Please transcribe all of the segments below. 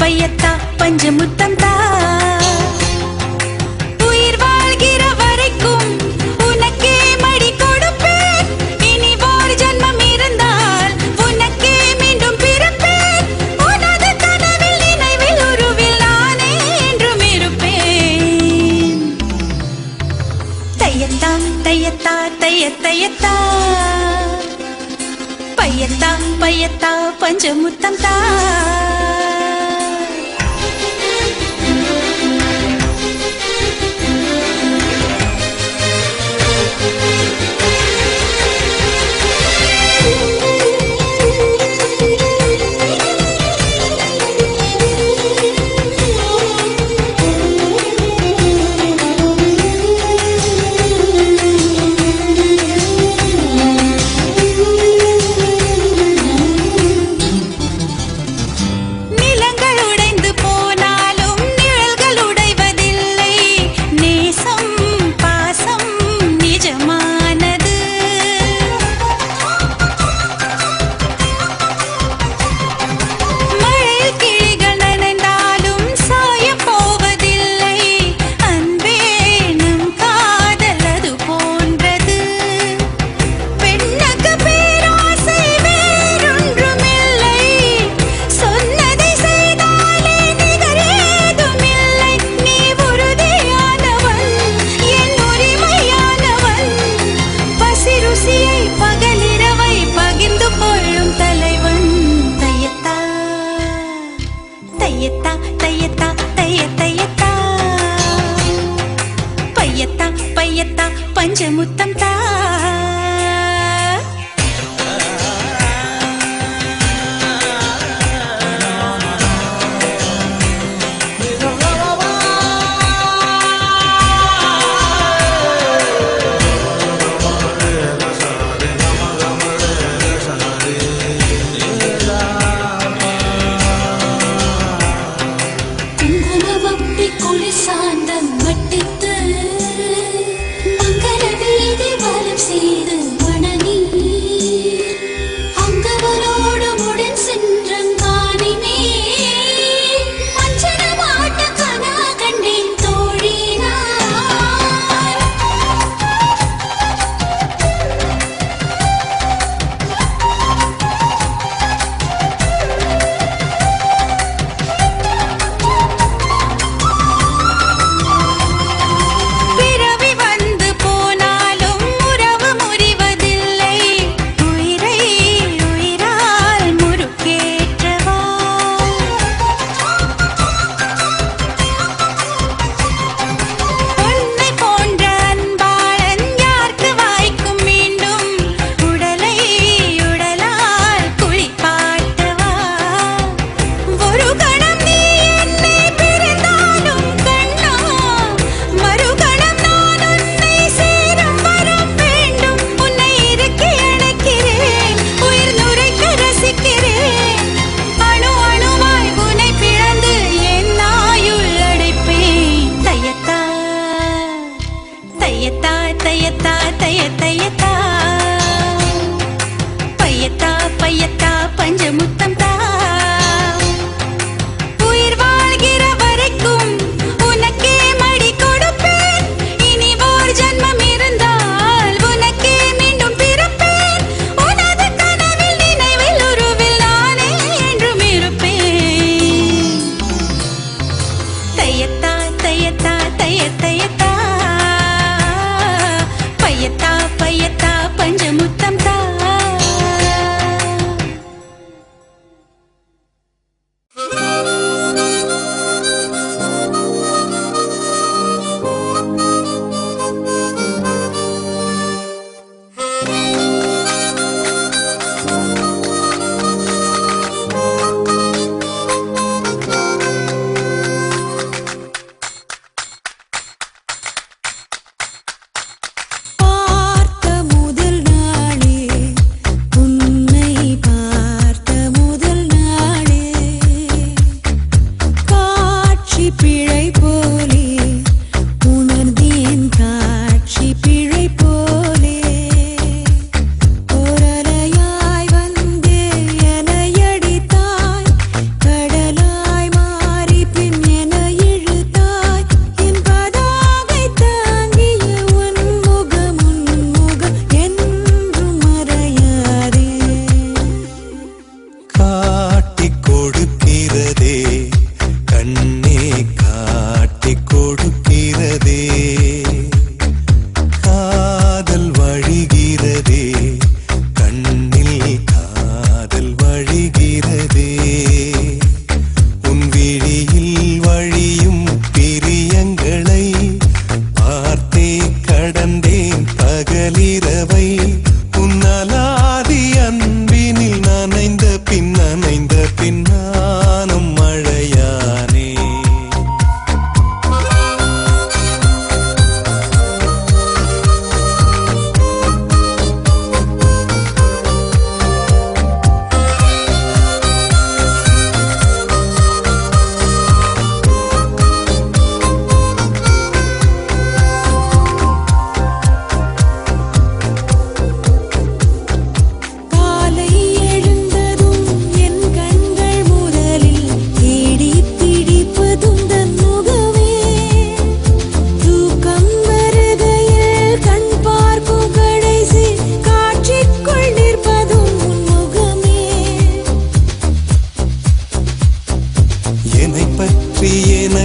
பையத்தா பஞ்சமுத்தம் தா உயிர் வாழ்கிற வரைக்கும் உனக்கே மடி கொடுப்பேன் இனி ஒரு ஜன்மம் இருந்தால் உனக்கே மீண்டும் பிறப்பேன் உனது கனவில் நினைவில் உருவில் நானே என்றும் இருப்பேன் தையத்தா தையத்தா தையத்தையத்தா பையத்தா பையத்தா பஞ்சமுத்தம் தா பையத்தா பஞ்சமுத்தம் தா சாந்தம் மட்டித்து மங்கள வீதி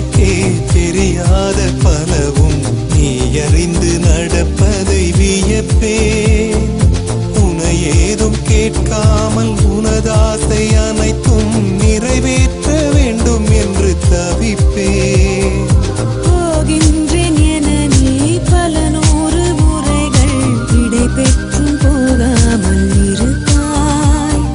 உனக்கே தெரியாத பலவும் நீ அறிந்து நடப்பதை வியப்பேன். உனை ஏதும் கேட்காமல் உனதாசை அனைத்தும் நிறைவேற்ற வேண்டும் என்று தவிப்பேன். போகின்றேன் என நீ பல நூறு முறைகள் விடை பெற்றும் போகாமல் இருப்பாய்.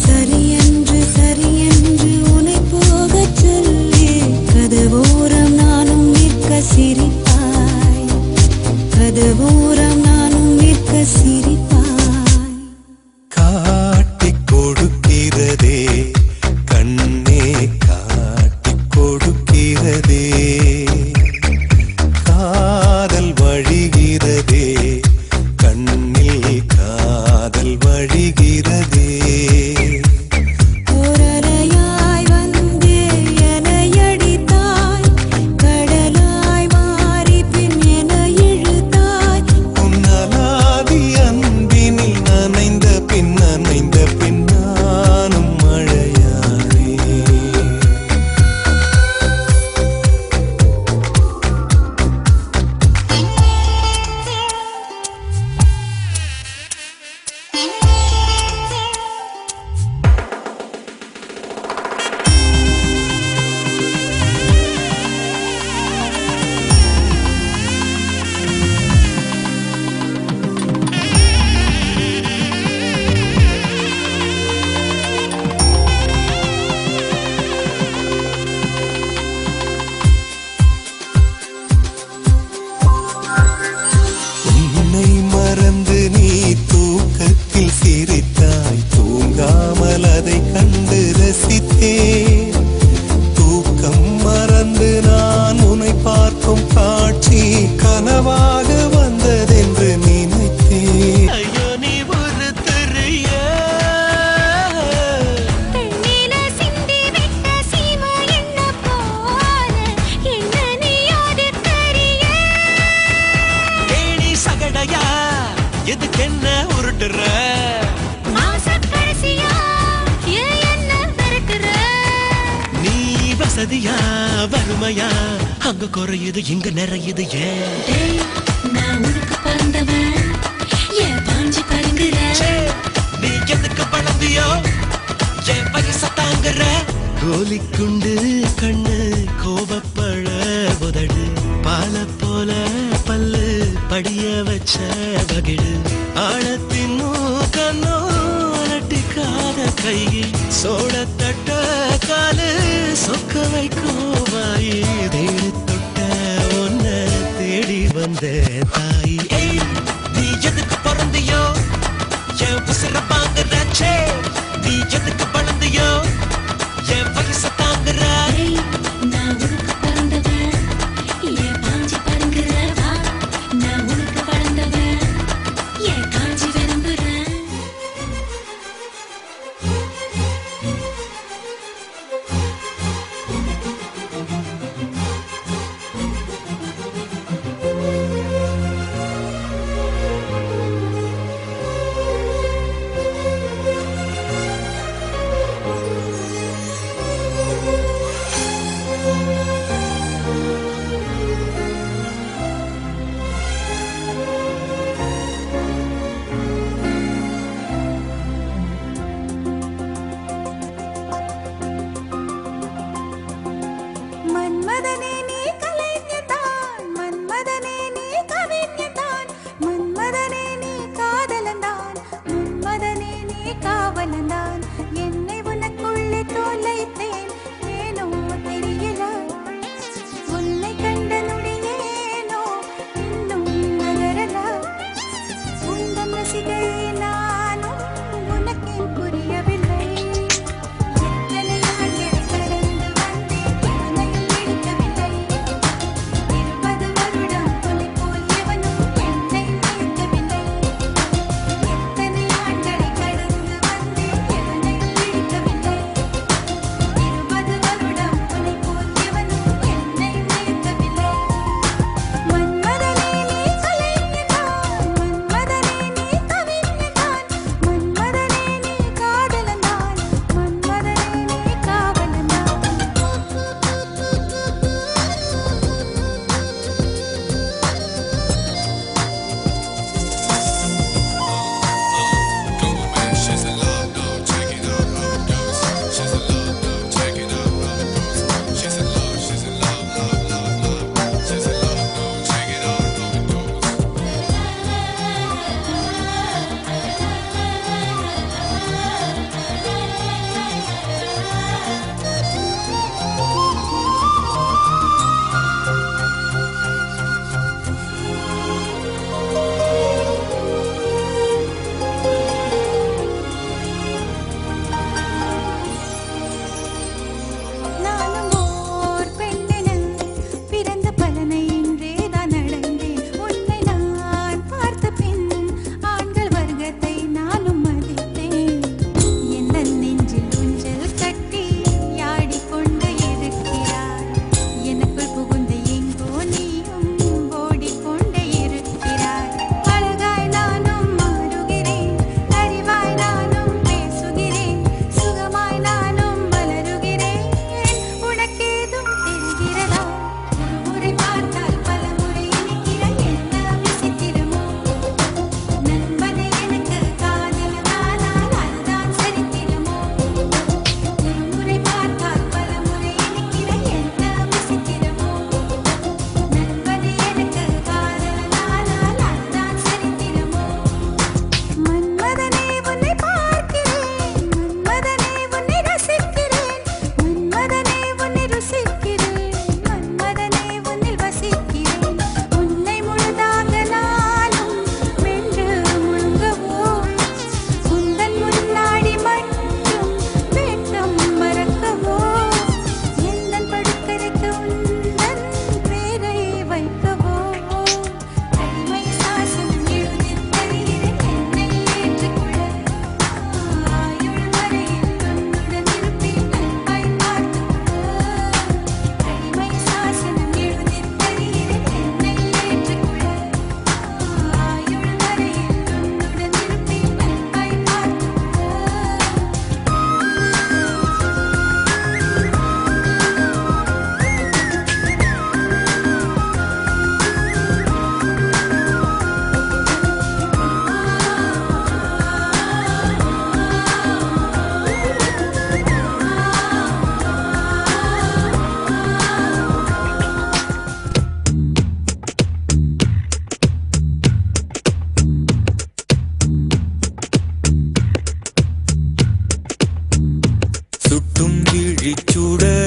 சரியென்று சரியென்று உன்னை போகச் சொல்லி கதவோரம் நானும் நிற்க சிரிப்பாய். கதவோரம் நானும் நிற்க சிரிப்பாய். காட்டிக் கொடுக்கிறதே கண்ணே, காட்டிக் கொடுக்கிறதே. காதல் வழிகிறதே கண்ணில், காதல் வழிகிறதே. ஓரலையாய் வந்து என்னை அடித்தாய். கடலாய் மாறி பின் என்னை இழுத்தாய். உன்னலாதி அன்பினில் நனைந்த பின் நானும் மழையானே. உன்னை மறந்து நீ தூக்கத்தில் சிரித்தாய். தூங்காமல் அதை கண்டு ரசித்தேன். தூக்கம் மறந்து நான் உன்னை பார்க்கும் காட்சி கனவாக வந்ததென்று நினைத்தேன். ஐயோ நீ ஒரு தெரிய தண்ணீர சிந்தி விட்ட சீமை என்ன போல என்ன நீயோடு கரிய. ஏணி சகடையா எதுக்கென்ன உருட்டுற? மாசக்கடைசியா ஏன் என்ன விரட்டுற? நீ வசதியா வறுமையா அங்க குறையுது இங்க நிறையுது ஏன்? டேய், நான் உனக்கு பிறந்தவன், ஏன் பாஞ்சு படுங்குற? நீ எதுக்கு வளர்ந்தியோ என் வயச தாங்குற? கோலிக்குண்டு கண்ணு கோபப்பழ உதடு பால போல பல்லு படிய வச்ச வகிடு ஆழத்தின் கண்ணோ அலட்டிக்காத கை சோழத்தட்ட காலு சொக்க வைக்கும் வாயி தேடி தொட்ட ஒன்ன தேடி வந்த தாய். ஏய், நீ எதுக்கு பிறந்தியோ என் உசுர வாங்குறாச்சே? நீ எதுக்கு வளர்ந்தியோ என் வயச தாங்குற? டேய், நான் உனக்கு பிறந்தவன், ஏன் பாஞ்சு படுங்குற? வா, நான் உனக்கு வளர்ந்தவன், ஏன் காஞ்சி விரும்புறேன்?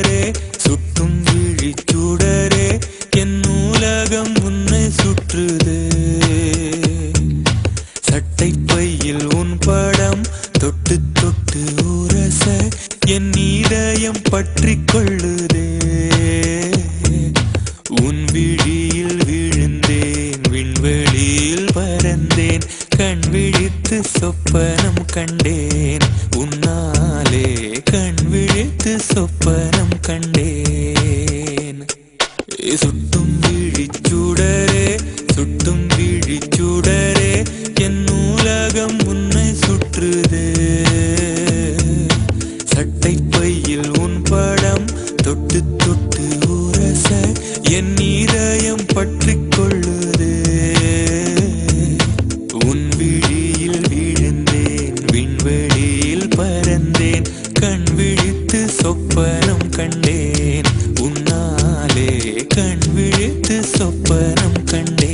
சுடரே சுட்டும் விழிச்சுடரே என் நூலகம் உன்னை சுற்றுதே சட்டை பையில் உன் படம் தொட்டு தொட்டு உரச என் இதயம் பற்றி கொள்ளுதே உன் விழியில் விழுந்தேன் விண்வெளியில் பறந்தேன் கண் விழித்து சொப்பனம் கண்டேன் உன்னாலே கண் விழித்து சொப்பனம் கண்டேன் சுட்டும் விழிச்சுடரே சுட்டும் விழிச்சுடரே என் நூலகம் உன்னை சுற்றுதே சட்டை பையில் உன் படம் தொட்டு தொட்டு உரச என் இதயம் பற்றி கொள்ளுதே உன் விழியில் விழுந்தேன் விண்வெளியில் பறந்தேன் கண் விழித்து சொப்பனம் கண்டேன் உன்னாலே கண் விழித்து சொப்பனம் கண்டேன்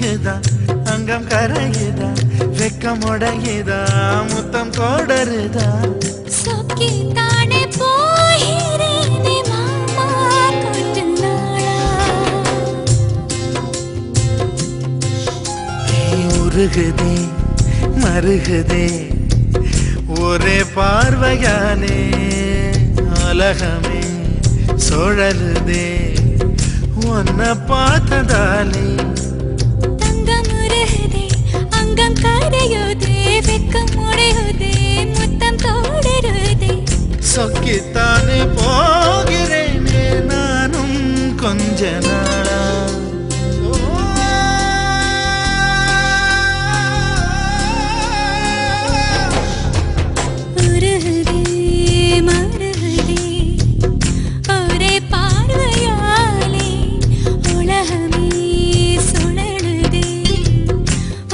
உருகுதா அங்கம் கரையுதா வெக்கம் உடையுதா முத்தம் கோடருதா சொக்கி தானே போகிறேனே மாமா கொஞ்ச நாளா உருகுதே மருகுதே ஒரே பார்வையாலே உலகமே சுழலுதே உன்னை பார்த்ததாலே தங்கம் உருகுதே அங்கம் கரையுதே வெக்கம் உடையுதே முத்தம் தோடுருதே சொக்கித்தானே போகிறேனே நானும் கொஞ்ச நாளா உருகுதே மருகுதே ஒரே பார்வையாலே உலகமே சுழலுதே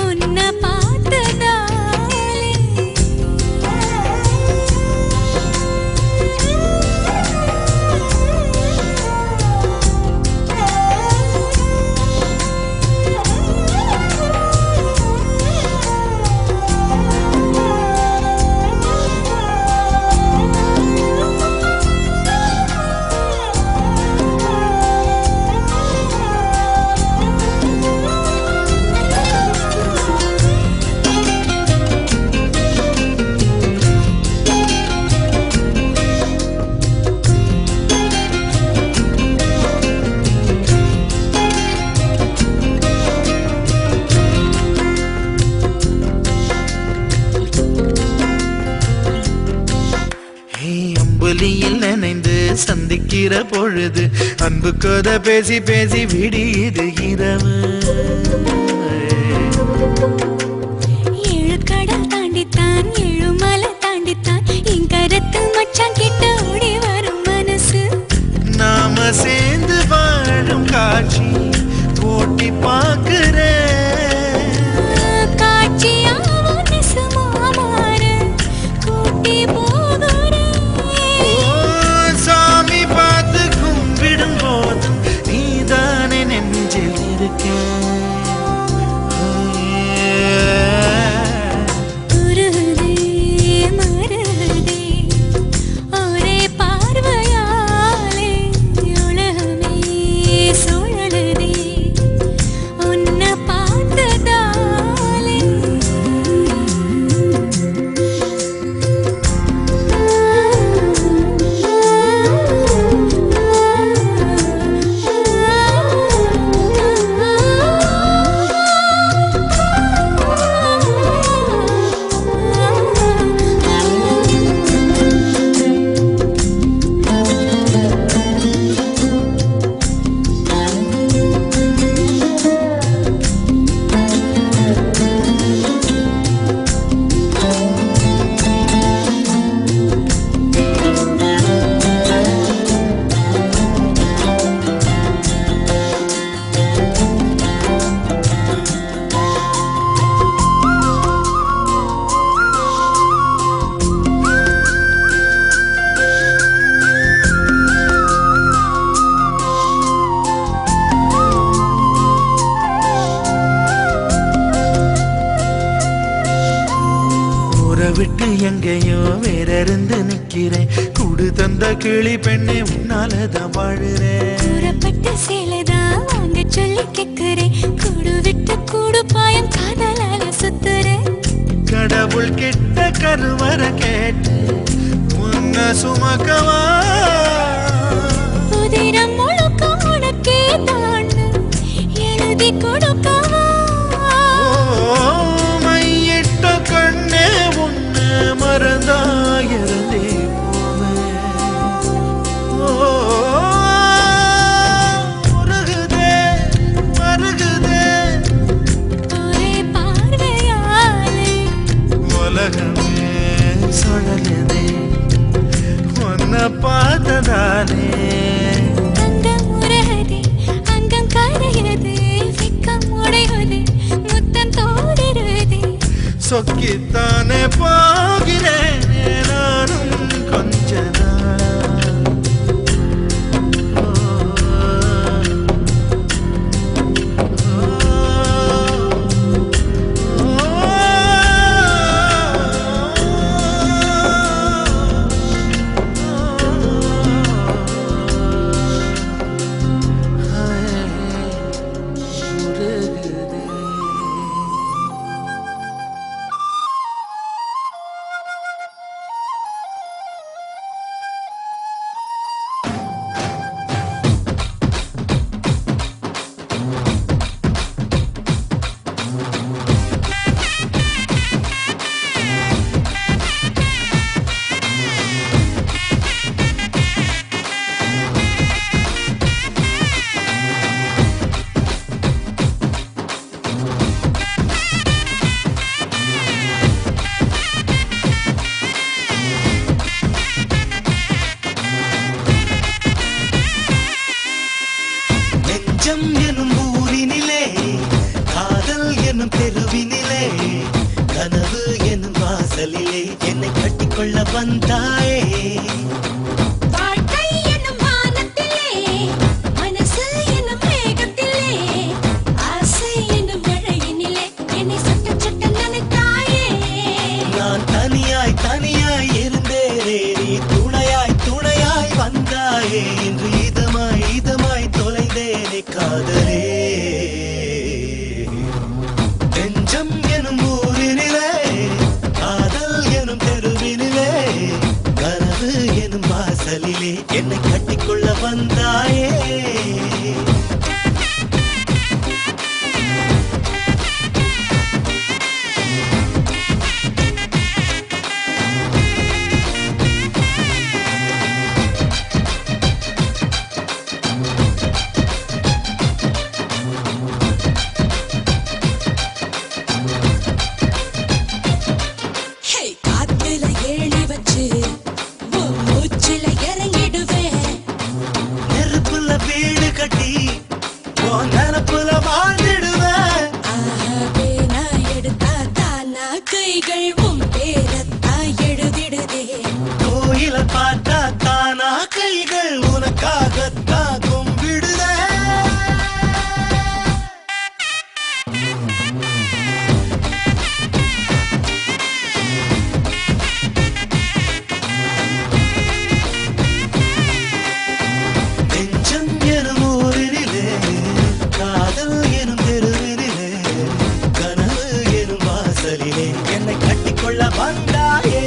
உன்னை பார்த்ததாலே அம்புலியில் நினைந்து சந்திக்கிற பொழுது அன்பு கதை பேசி பேசி விடியுது இரவு ஏழு கடல் தாண்டித்தான் ஏழு மலை தாண்டித்தான் என் கருத்து மச்சான் கிட்ட ஓடி வரும் மனசு நாம சேர்ந்து வாழும் காட்சி போட்டி பார்க்கிறேன் காட்சியாவும் நெசமா மாற கூட்டி போகிறேன் சாமி பார்த்து கும்பிடும் போதும் நீதானே நெஞ்சில் இருக்க உருகுதே மருகுதே ஒரே பார்வையாலே உலகமே சுழலுதே உன்னை பார்த்ததாலே ஊரை விட்டு எங்கேயோ வேற இருந்து நிக்கிறேன் குடு தந்த கிளி பெண்ணே உன்னாலதான் வாழுறேன் கூறப்பட்ட சேலைதான் வாங்க சொல்லி கேட்கிறேன் கூடு விட்டு கூடு பாயம் காதலால சுத்துறேன் கடவுள் கிட்ட கருவற கேட்டு உன்னை சுமக்கவா உதிரம் முழுக்க உனக்கே தான் எழுதி கொடுக்கவா மையிட்ட கண்ணே உன்னை மறந்தாயிருந்தே உருகுதே மருகுதே ஒரே பார்வையாலே உலகமே சுழலுதே உன்னை பார்த்ததாலே அங்கம் உருகுதே அங்கம் கரையுதே வெக்கம் உடையுதே முத்தம் தோடுருதே சொக்கித்தானே போகிறேன் நானும் கொஞ்ச நாளா ஓ, ஓ, நெஞ்சம் எனும் ஊரினிலே காதல் எனும் தெருவினிலே கனவு எனும் வாசலிலே என்னை கட்டிக்கொள்ள வந்தாயே வாழ்க்கை என்னும் வானத்திலே மனசு என்னும் மேகத்திலே ஆசை என்னும் மழையினிலே என்னை சட்ட சட்ட நனைத்தாயே நான் தனியாய் தனியாய் இருந்தேனே நீ துணையாய் துணையாய் வந்தாயே இன்று இதமாய் இதமாய் தொலைந்தேனே காதலே நெஞ்சம் எனும் ஊரினிலே காதல் எனும் தெருவினிலே கனவு எனும் வாசலிலே என்னை கட்டிக்கொள்ள வந்தாயே ஹே காத்துல ஏழி வச்சு உன் மூச்சுல இறங்கிடுவேன் நெருப்புல வீடு கட்டி உன் நினப்புல வாழ்ந்துடுவேன் ஆஹாவே நான் எடுத்தா தானா கைகள் உன் பேரத்தான் எழுதிடுதே கோயில பார்த்தா தானா கைகள் உனக்காகத்தான் கும்பிடுதே நெஞ்சம் எனும் ஊரினிலே காதல் எனும் தெருவினிலே கனவு எனும் வாசலிலே என்னை கட்டிக்கொள்ள வந்தாயே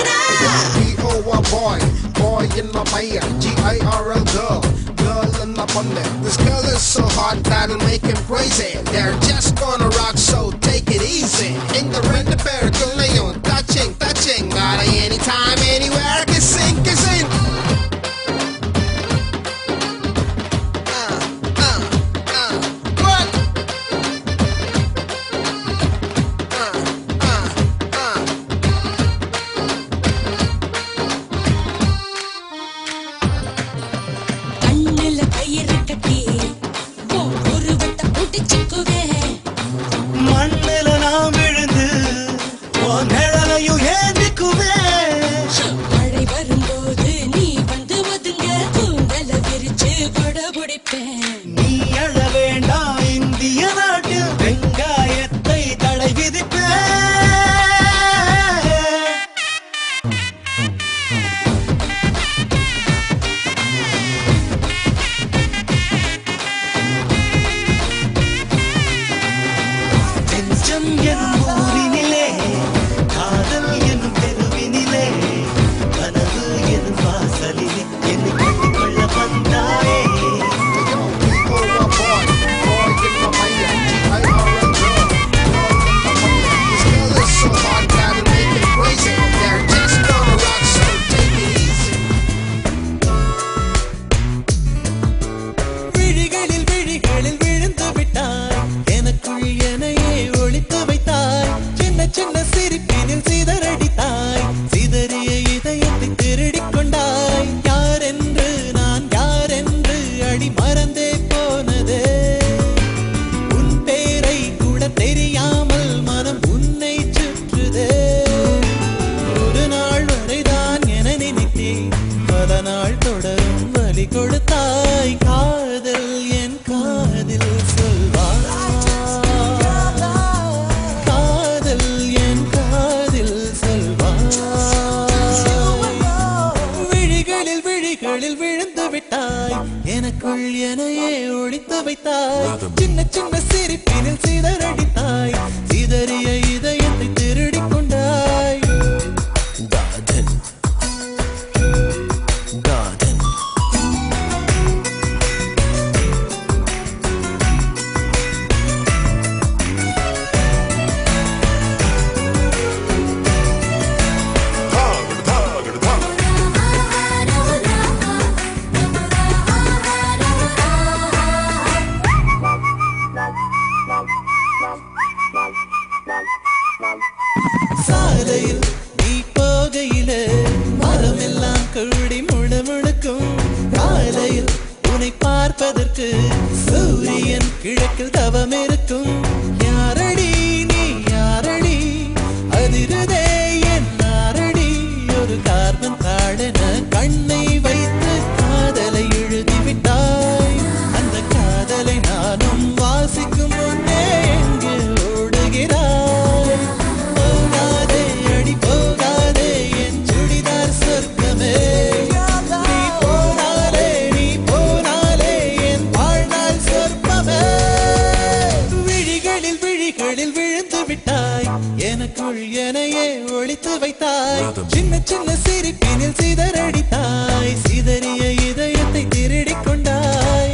B-O-Y boy, boy in my Maya, G-I-R-L girl, girl in my bunda. This girl is so hot that'll make him crazy. They're just gonna rock, so take it easy. In the rent a pair, touching, touching, got it anytime, anywhere, kissing, kissing. What? கண்ணுல கயிறு கட்டி உன் உருவத்தை புடிச்சுக்குவேன் மண்ணில நாம் விழுந்து உன் நிழலையும் ஏந்திக்குவேன் மழை வரும்போது நீ வந்து ஒதுங்க கூந்தல விரிச்சு கொட பிடிப்பேன் நீ அழ வேண்டாம் இந்திய நாட்டில் வெங்காயத்தை தடை விதிப்பேன் நெஞ்சம் எனும் ஊரினிலே காதல் எனும் தெருவினிலே கனவு எனும் வாசலிலே என்னை கட்டிக்கொள்ள வந்தாயே B-O-Y boy, boy in my Maya, G-I-R-L girl, girl in my bunda. This girl is so hot that'll make him crazy. They're just gonna rock, so take it easy. விழிகளில் விழிகளில் விழுந்து விட்டாய் எனக்குள் எனையே ஒளித்து வைத்தாய் சின்ன சின்ன சிரிப்பினில் சிதறடித்தாய் சிதறிய இதயத்தை திருடிக் கொண்டாய் யார் என்று நான் யார் என்று அடி மறந்தே போனதே உன் பேரை கூட தெரியாமல் மனம் உன்னை சுற்றுதே ஒரு நாள் வரைதான் என நினைத்தேன் பல நாள் தொடரும் வலி கொடுத்தாய் காதல் என் காதில் சொல்வாய் காதல் என் காதில் சொல்வாய் விழிகளில் விழிகளில் விழுந்து விட்டாய் எனக்குள் எனையே ஒழித்து வைத்தாய் சின்ன சின்ன சிரிப்பினில் சிதறடித்தாய் சிதறிய இதயத்தை திருடிக் கொண்டாய் காதல் காதல் சாலையில் நீ போகையில மரமெல்லாம் கூடி முணுமுணுக்கும் காலையில் உன்னை பார்ப்பதற்கு சூரியன் கிழக்கில் தவம் இருக்கும் யாரடி நீ யாரடி அதிருதே என் நாரடி ஒரு கார்பன் தாழென கண்ணை வைத்து காதலை எழுதிவிட்டாய் அந்த காதலை நானும் வாசிக்கும் முன்னே எங்கே ஓடுகிறாய் போகாதே அடி போகாதே என் சுடிதார் சொர்க்கமே நீ போனாலே என் வாழ்நாள் சொர்க்கமே விழிகளில் விழுந்து விட்டாய் எனக்குள் எனையே ஒளித்து வைத்தாய் சின்ன சின்ன சிரிப்பினில் சிதறடித்தாய் சிதறிய இதயத்தை திருடிக் கொண்டாய்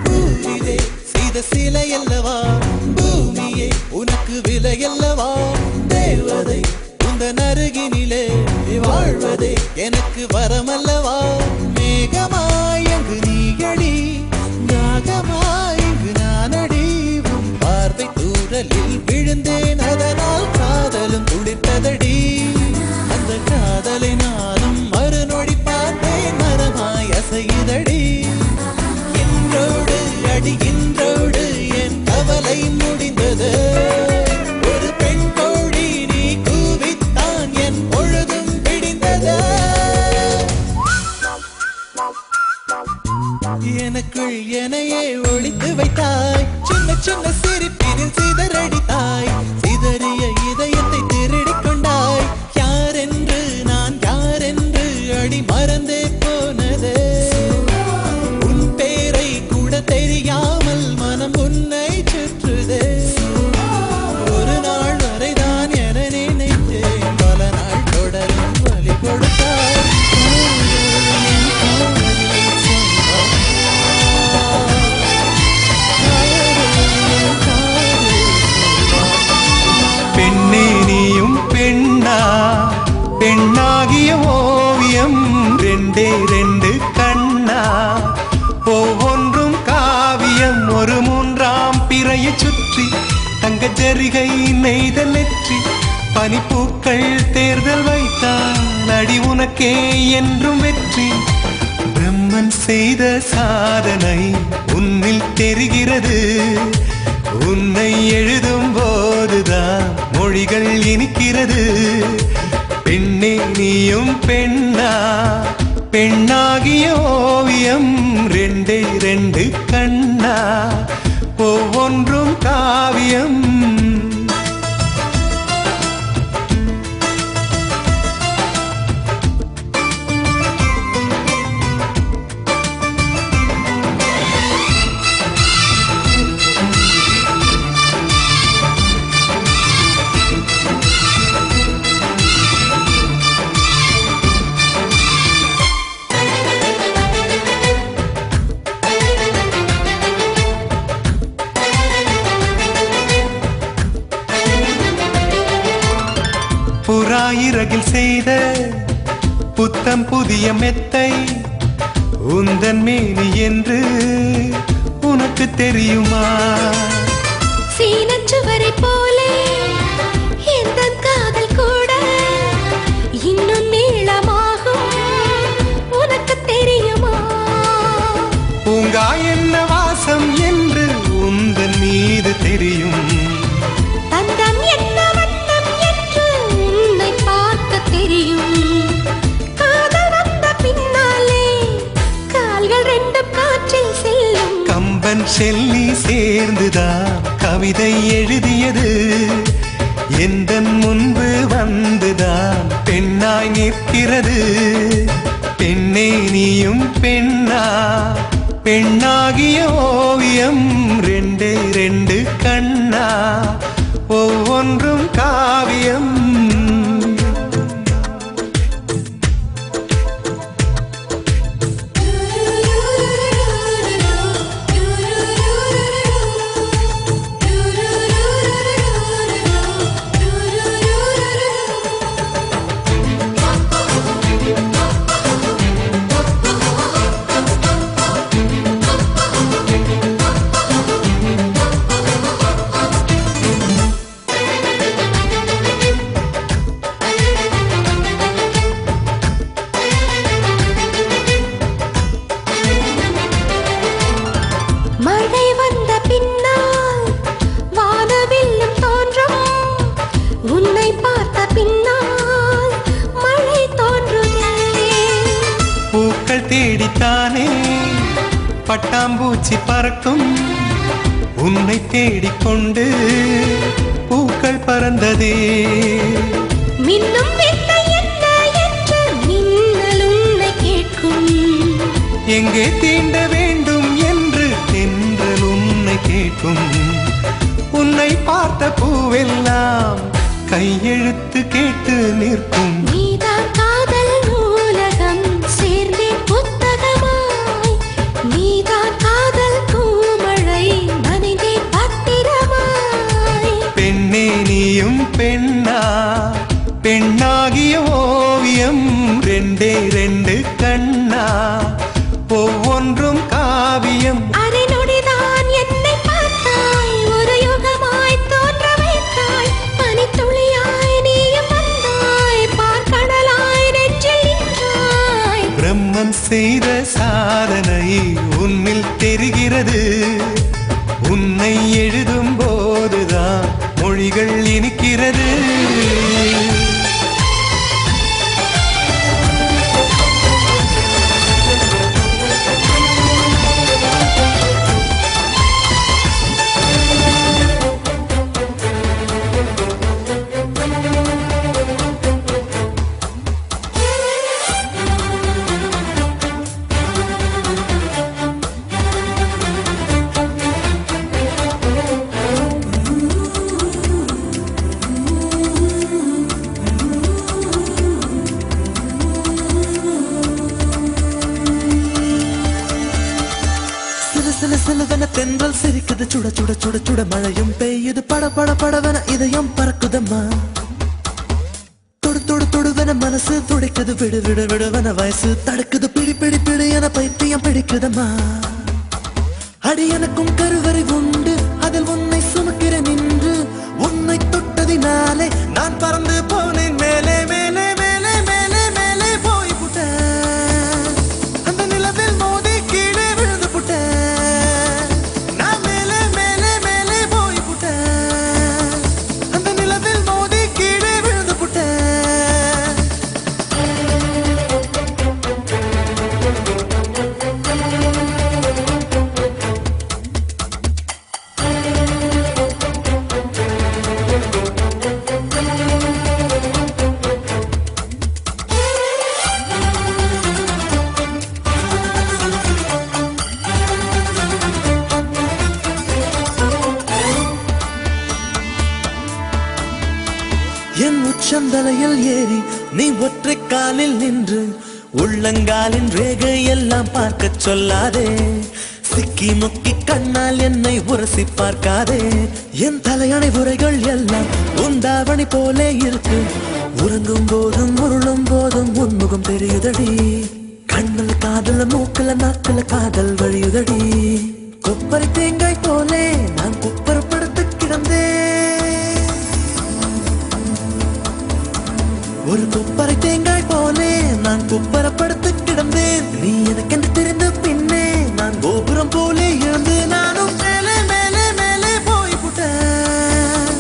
பூரிலே செய்த சிலை அல்லவா பூமியே உனக்கு விலை அல்லவா தேவதை உந்தன் அருகினிலே வாழ்வதே எனக்கு வரமல்லவா மேகமாய் அங்கு நீயடி நாகமாய் இங்கு நானடி உன் பார்வை தூரலில் விழுந்தேன் அதனால் காதலும் துளிர்த்ததடி அந்த காதலை நானும் மறுநொடி பார்த்தேன் மரமாய் அசையுதடி இன்றோடு அடிகின்றோடு என் கவலை முடிந்தது ஒரு பெண் கோழி நீ கூவித்தான் என் பொழுதும் பிடிந்தது எனக்குள் எனையே ஒளித்து வைத்தாய் சின்ன சின்ன சிரிப்பினில் சிதறடித்தாய் சிதறிய இதயத்தை திருடிக் கொண்டாய் யாரென்று நான் யாரென்று அடி மறந்தே போனது உன் பேரை கூட தெரியாமல் மனம் உன்னை சுற்றுதே ஒரு நாள் வரைதான் என நினைத்தேன் பல நாள் தொடரும் வழி கொடுத்தாய் பெண்ணே நீயும் பெண்ணா பெண்ணாகிய ஓவியம் ரெண்டே ரெண்டு கண்ணா ஒவ்வொன்றும் காவியம் ஒரு மூன்றாம் பிறையை சுற்றி தங்க ஜரிகை நெய்த நெற்றி பனிப்பூக்கள் தேர்தல் வைத்தால் அடி உனக்கே என்றும் வெற்றி பிரம்மன் செய்த சாதனை உன்னில் தெரிகிறது உன்னை எழுதும் போதுதான் மொழிகள் இனிக்கிறது பெண்ணே நீயும் பெண்ணா பெண்ணாகிய ஓவியம் ரெண்டே ரெண்டு கண்ணா ஒவ்வொன்றும் காவியம் புறாயிரகில் செய்த புத்தம் புதிய மெத்தை உந்தன் மேனி என்று உனக்கு தெரியுமா சீனச்சுவரை போலே எந்த காதல் கூட இன்னும் நீளமாகும் உனக்கு தெரியுமா பூங்கா என்ன வாசம் என்று உந்தன் மீது தெரியும் தந்தம் என்ன வண்ணம் என்று உன்னை பார்க்க தெரியும் காதல் வந்த பின்னாலே கால்கள் ரெண்டும் காற்றில் செல்லும் கம்பன் செல்லி சேர்ந்துதான் கவிதை எழுதியது எந்தன் முன்பு வந்துதான் பெண்ணாய் நிற்கிறது பெண்ணே நீயும் பெண்ணா பெண்ணாகிய ஓவியம் ரெண்டே ரெண்டு கண்ணா ஒவ்வொன்றும் காவியம் பட்டாம்பூச்சி பறக்கும் உன்னை தேடிக்கொண்டு பூக்கள் பறந்ததே. மின்னும் வித்தை என்ன என்று மின்னல் உன்னை கேட்கும். எங்கே தீண்ட வேண்டும் என்று தென்றல் உன்னை கேட்கும். உன்னை பார்த்த பூவெல்லாம் கையெழுத்து கேட்டு நிற்கும். நீதான் காதல் நூலகம் சேர்ந்தே புத்தகமாய். நீதான் காதல் பூமழை நனைந்தே பத்திரமாய். பெண்ணே நீயும் பெண்ணா, பெண்ணாகிய ஓவியம் ரெண்டே ரெண்டு கண்ணா, ஒவ்வொன்றும் காவியம். அரை நொடிதான் என்னை பார்த்தாய், ஒரு யுகமாய் தோன்ற வைத்தாய். பனித்துளியாய் நீயும் வந்தாய், பார்க்கடலாய் நெஞ்சில் நின்றாய். பிரம்மன் செய்த சாதனை உன்னில் தெரிகிறது. உன்னை எழுதும் போதுதான் மொழிகள் இனிக்கிறது. சிலுவென தென்றல் சிரிக்குது, சுட சுட சுட சுட மழையும் பெய்யுது, பட பட படவென இதயம் பறக்குதம்மா. தொடு தொடு தொடுவென மனசு துடிக்குது, விடு விடு விடுவென வயசு தடுக்குது, பிடி பிடி பிடி என பைத்தியம் பிடிக்குதம்மா. அடி எனக்கும் கருவறை உண்டு, அதில் உன்னை சுமக்கிறேன் நின்று. உன்னை தொட்டதினாலே நான் பறந்து போனேன் மேலே மேலே மேலே மேலே மேலே போய் புட்டேன். அந்த நிலவில் மோதி கீழே விழுந்து புட்டேன். நான் மேலே மேலே மேலே போய் புட்டேன். அந்த நிலவில் மோதி கீழே விழுந்து புட்டேன். என் உச்சந்தலையில் ஏறி நீ ஒற்றை காலில் நின்று உள்ளங்காலின் ரேகை எல்லாம் பார்க்க சொல்லாதே. சிக்கி முக்கி கண்ணால் என்னை உரசி பார்க்காதே. என் தலையணை உரைகள் எல்லாம் உந்தாவணி போலே இருக்கு. உறங்கும் போதும் உருளும் போதும் உன்முகம் தெரியுதடி. கண்ணில் காதல மூக்கல நாக்கல காதல் வழியுதடி. கொப்பரை தேங்காய் போலே நான் குப்பரப்படுத்து கிடந்தேன். ஒரு கொப்பரை தேங்காய் போலே நான் குப்பரப்படுத்து கிடந்தேன். நீ எனக்கென்று தெரிந்த பின்னே நான் கோபுரம் போலே இருந்து நானும் மேலே மேலே மேலே போய் புட்டேன்.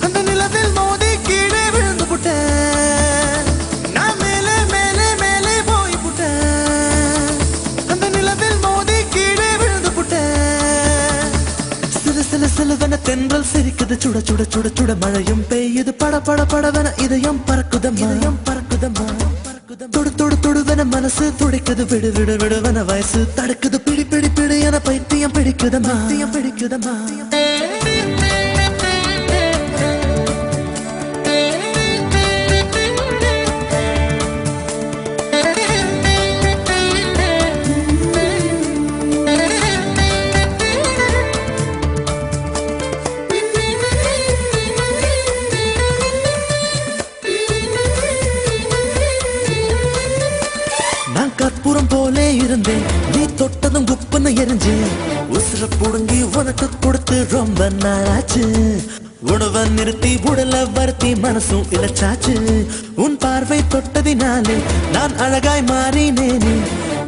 அந்த நிலவில் மோதி கீழே விழுந்து புட்டேன். நான் மேலே மேலே மேலே போய் புட்டேன். அந்த நிலவில் மோதி கீழே விழுந்து புட்டேன். சிலு சிலு சிலுவென தென்றல் சிரிக்குது, சுட சுட சுட சுட மழையும் பெய்யுது, பட பட படவென இதயம் பறக்குதம்மா. இதயம் பறக்குதம்மா. தொடு தொடு தொடுவென மனசு துடிக்குது, விடு விடு விடுவென வயசு தடுக்குது, பிடி பிடி பிடி என பைத்தியம் பிடிக்குதம்மா. பைத்தியம் பிடிக்குதம்மா. நான் கற்பூரம் போலே இருந்தேன், நீ தொட்டதும் குப்புன்னு எரிஞ்சேன். உசுர புடுங்கி உனக்கு கொடுத்து ரொம்ப நாளாச்சு. உணவை நிறுத்தி உடல வருத்தி மனசும் இழைச்சாச்சு. உன் பார்வை தொட்டதினாலே நான் அழகாய் மாறினேனே.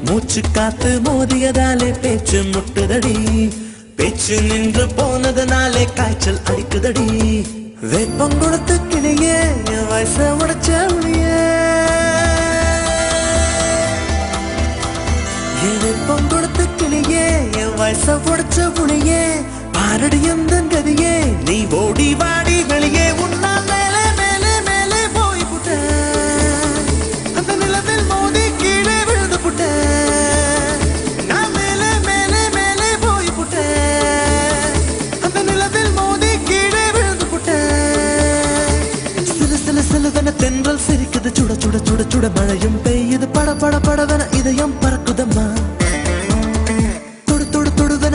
மூச்சு காத்து மோதியதாலே பேச்சு முட்டுதடி. பேச்சு நின்று போனதனாலே காய்ச்சல் அடிக்குதடி. வேப்பம் கொடுத்து கிளியே என் வயச உடைச்ச ஒளியே. வேப்பம் கொடுத்து கிளியே ஐச உடைச்ச புளியே பாரடி அந்த கதியே நீ ஓடி வாடி வெளியே உன்னா மேலே மேலே மேலே போய் புட்ட அந்த நிலவில் மோதி கீழே விழுந்து புட்ட நான் மேலே மேலே மேலே போய் புட்ட அந்த நிலவில் மோதி கீழே விழுந்து புட்ட சில சில சிலவென தென்றல் சிரிக்குது சுட சுட சுட சுட மழையும் பெய்யுது பட பட படவென இதயம் பறக்குதம்மா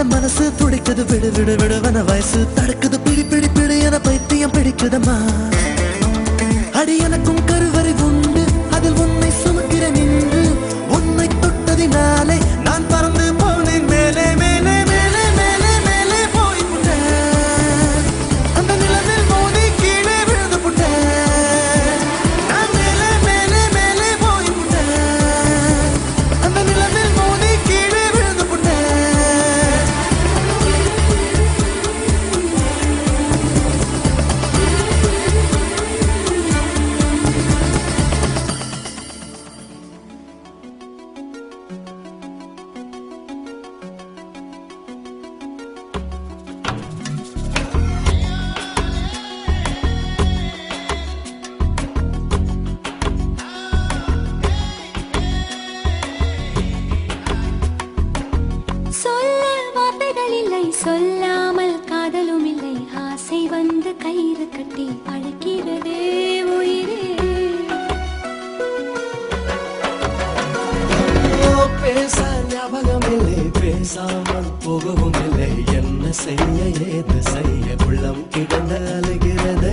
மனசு துடிக்குது விடு விடு விடுவன வயசு தடுக்குது பிடி பிடி பிடி என பைத்தியம் பிடிக்குதம்மா அடி எனக்கும் கருவறை உண்டு அதில் உன்னை சுமக்கிற நின்று உன்னை தொட்டதினாலே நான் பறந்து போனேன் மேலே மேலே மேலே மேலே மேலே போய் புட்டேன் அந்த நிலவில் மோதி கீழே விழுந்து புட்டேன் நான் மேலே மேலே மேலே போய் புட்டேன் அந்த நிலவில் மோதி கீழே விழுந்து புட்டேன் சொல்ல வார்த்தைகள் இல்லை சொல்லாமல் காதலும் இல்லை ஆசை வந்து கயிறு கட்டி அழைக்கிறதே உயிரே பேச ஞாபகம் இல்லை பேசாமல் போகவும் இல்லை என்ன செய்ய ஏது செய்ய உள்ளம் கிடந்து அழுகிறது